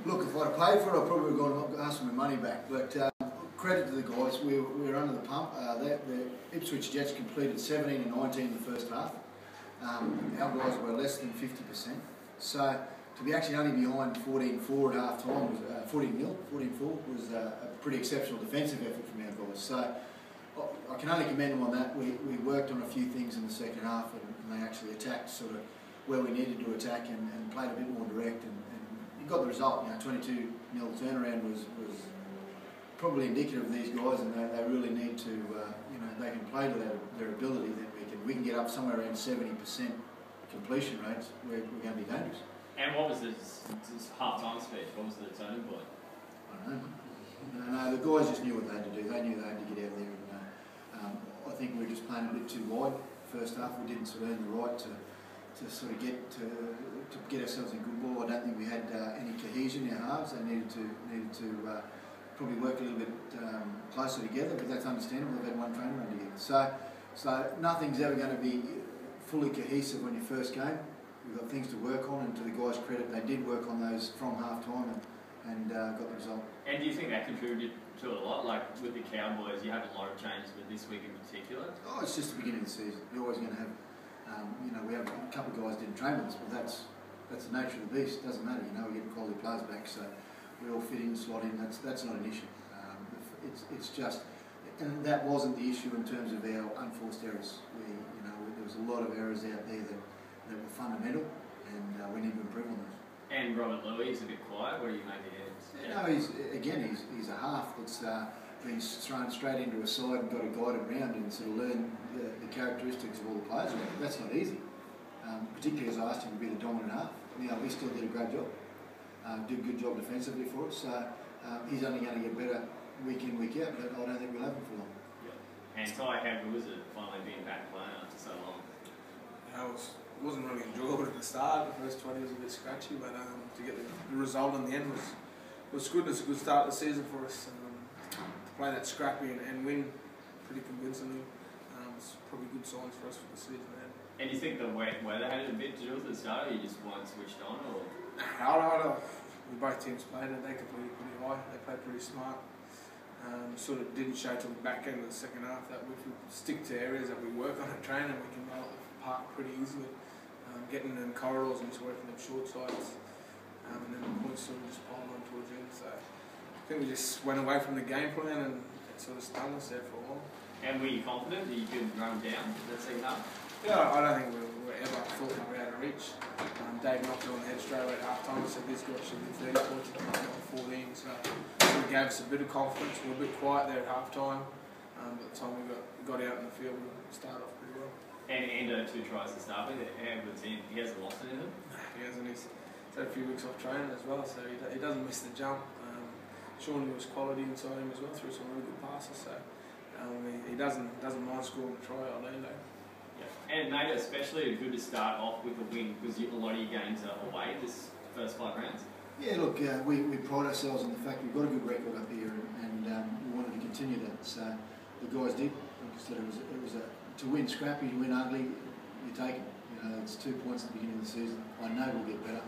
Look, if I'd have paid for it, I probably would have gone and asked for my money back. But credit to the guys, we were under the pump. The Ipswich Jets completed 17 and 19 in the first half. Our guys were less than 50%. So to be actually only behind 14-4 at half time, was 14-0, 14-4, was a pretty exceptional defensive effort from our guys. So I can only commend them on that. We worked on a few things in the second half, and they actually attacked sort of where we needed to attack and played a bit more direct. And you got the result. 22-0 turnaround was probably indicative of these guys, and they really need to, they can play to their ability. Then we can get up somewhere around 70% completion rates. We're going to be dangerous. And what was this half-time speech? What was the turning point? I don't know. No, the guys just knew what they had to do. They knew they had to get out there, and I think we were just playing a bit too wide first half. We didn't sort of earn the right to sort of get ourselves in good ball. I don't think we had any cohesion in our halves. They needed to probably work a little bit closer together, but that's understandable. They've had one training run together. So nothing's ever going to be fully cohesive on your first game. We've got things to work on, and to the guys' credit, they did work on those from half time and got the result. And do you think that contributed to it a lot? Like with the Cowboys, you had a lot of changes with this week in particular. Oh, it's just the beginning of the season. You're always going to have, we have a couple of guys didn't train with us, but that's the nature of the beast. It doesn't matter. We're getting quality players back, so we all fit in, slot in. That's not an issue. It's just, and that wasn't the issue in terms of our unforced errors. There was a lot of errors out there that were fundamental, and we need to improve on those. And Robert Louis is a bit quiet. What do you make of him? He's a half that's been thrown straight into a side and got to guide him around and sort of learn the characteristics of all the players. That's not easy, particularly as I asked him to be the dominant half. He still did a great job. Did a good job defensively for us. So he's only going to get better week in, week out, but I don't think we'll have him for long. Yeah. And Ty, how good was it finally being back playing after so long? It wasn't really enjoyable at the start. The first 20 was a bit scratchy, but to get the result in the end was good. It's a good start of the season for us. To play that scrappy and win pretty convincingly, it's probably good signs for us for the season ahead. And you think the weather had a bit to do with it at the start, or you just weren't switched on? Or? Both teams played it. They competed pretty high. They played pretty smart. Sort of didn't show till the back end of the second half that if we stick to areas that we work on at training, we can roll the park pretty easily. Getting in corridors and just working them short sides, and then the points sort of just piled on towards the end. So I think we just went away from the game plan and it sort of stung us there for a while. And were you confident that you could run down that second half? Yeah, I don't think we were ever thought we were out of reach. Dave knocked it on the head straight away at half time and said this guy should be 30 points and 14. So it gave us a bit of confidence. We were a bit quiet there at half time. By the time we got out in the field, we started off pretty well. And Endo 2 tries to start with. How good's he? He hasn't lost anything? He hasn't. He's had a few weeks off training as well, so he doesn't miss the jump. Shawnee was quality inside him as well, through some really good passes. So he doesn't mind scoring a try, Orlando. Yeah. And mate, especially good to start off with a win because a lot of your games are away this first 5 rounds. Yeah, look, we pride ourselves on the fact we've got a good record up here, and we wanted to continue that. So the guys did. Like I said, it was to win scrappy, to win ugly, you take it. It's 2 points at the beginning of the season. I know we'll get better.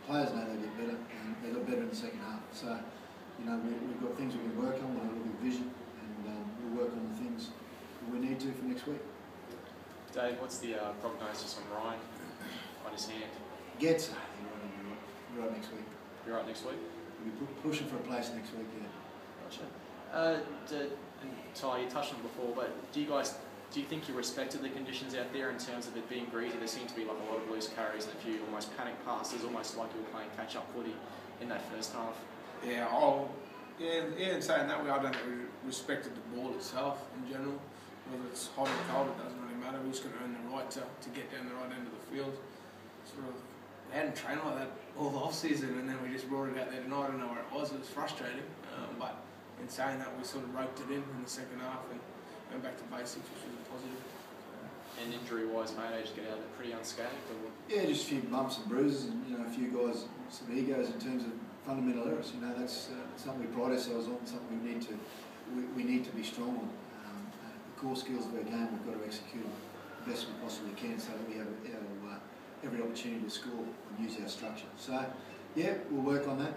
Players know they get better, and they got better in the second half. So, we've got things we can work on. We'll have a look at vision, and we'll work on the things we need to for next week. Dave, what's the prognosis on Ryan on his hand? Gets right next week. You're right next week? We'll be pushing for a place next week, yeah. Gotcha. And Ty, you touched on it before, but do you think you respected the conditions out there in terms of it being breezy? There seemed to be like a lot of loose carries and a few almost panic passes, almost like you were playing catch-up footy in that first half. Yeah, in saying that, I don't think we respected the ball itself in general. Whether it's hot or cold, it doesn't really matter. We're just going to earn the right to get down the right end of the field. We hadn't trained like that all the off-season, and then we just brought it out there tonight. I don't know where it was. It was frustrating, but in saying that, we sort of roped it in the second half and went back to basics, which was positive. And injury-wise, mate, I just get out of it pretty unscathed? Or? Yeah, just a few bumps and bruises, and a few guys, some egos in terms of fundamental errors. That's something we pride ourselves on, something we need to be strong on. The core skills of our game we've got to execute on the best we possibly can, so that we have every opportunity to score and use our structure. So, Yeah, we'll work on that.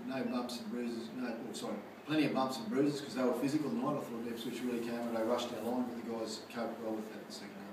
No bumps and bruises. Plenty of bumps and bruises because they were physical tonight. I thought Ipswich really came and they rushed our line, but the guys coped well with that in the second half.